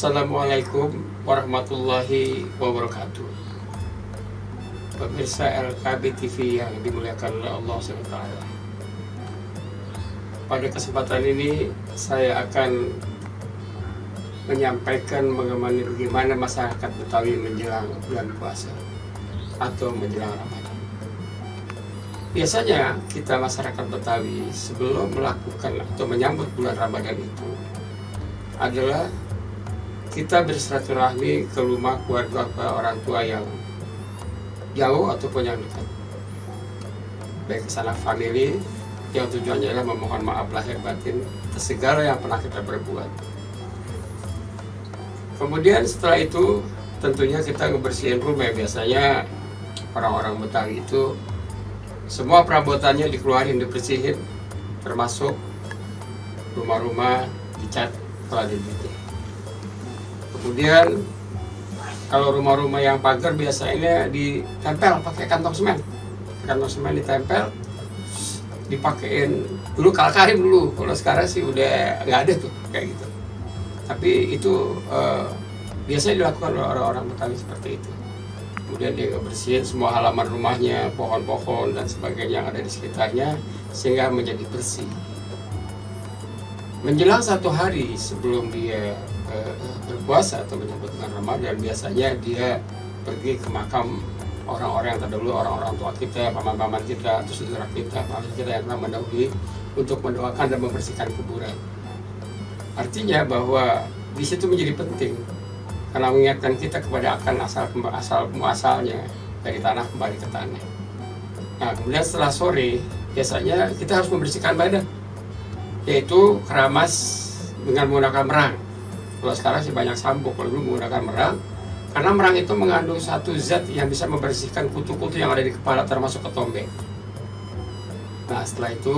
Assalamualaikum warahmatullahi wabarakatuh. Pemirsa LKB TV yang dimuliakan oleh Allah SWT. Pada kesempatan ini saya akan menyampaikan bagaimana masyarakat Betawi menjelang bulan puasa atau menjelang Ramadan. Biasanya kita masyarakat Betawi sebelum melakukan atau menyambut bulan Ramadan itu adalah kita bersilaturahmi ke rumah keluarga orang tua yang jauh ataupun yang dekat, baik sanak famili yang tujuannya adalah memohon maaf lahir batin atas segala yang pernah kita berbuat. Kemudian setelah itu tentunya kita ngebersihin rumah. Biasanya orang-orang Betawi itu semua perabotannya dikeluarin, dibersihin, termasuk rumah-rumah dicat setelah dibersihin. Kemudian kalau rumah-rumah yang pagar biasanya ditempel pakai kantong semen. Kantong semen ditempel, dipakein dulu kalkarin dulu. Kalau sekarang sih udah nggak ada tuh kayak gitu. Tapi itu biasanya dilakukan oleh orang-orang Betawi seperti itu. Kemudian dia bersihin semua halaman rumahnya, pohon-pohon dan sebagainya yang ada di sekitarnya sehingga menjadi bersih. Menjelang satu hari sebelum dia berpuasa atau menyambut bulan Ramadan, biasanya dia pergi ke makam orang-orang yang terdahulu, orang-orang tua kita, paman-paman kita, atau saudara kita, paman kita yang telah mendahului untuk mendoakan dan membersihkan kuburan. Artinya bahwa di situ menjadi penting karena mengingatkan kita kepada akan asal muasalnya dari tanah kembali ke tanah. Nah, kemudian setelah sore biasanya kita harus membersihkan badan, yaitu keramas dengan menggunakan merang. Kalau sekarang sih banyak sampo, kalau dulu menggunakan merang, karena merang itu mengandung satu zat yang bisa membersihkan kutu-kutu yang ada di kepala, termasuk ketombe. Nah, setelah itu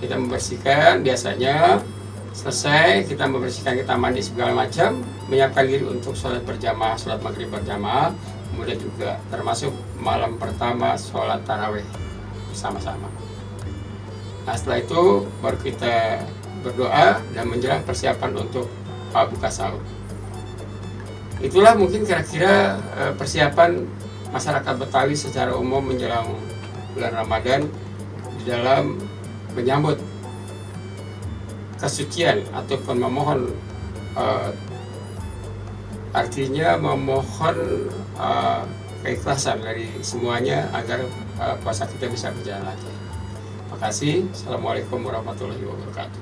kita membersihkan, biasanya selesai kita membersihkan, kita mandi segala macam, menyiapkan diri untuk sholat berjamaah, sholat maghrib berjamaah, kemudian juga termasuk malam pertama sholat taraweh bersama-sama. Nah, setelah itu baru kita berdoa dan menjelang persiapan untuk buka sahur. Itulah mungkin kira-kira persiapan masyarakat Betawi secara umum menjelang bulan Ramadan di dalam menyambut kesucian ataupun memohon, artinya memohon keikhlasan dari semuanya agar puasa kita bisa berjalan lancar. Terima kasih. Assalamualaikum warahmatullahi wabarakatuh.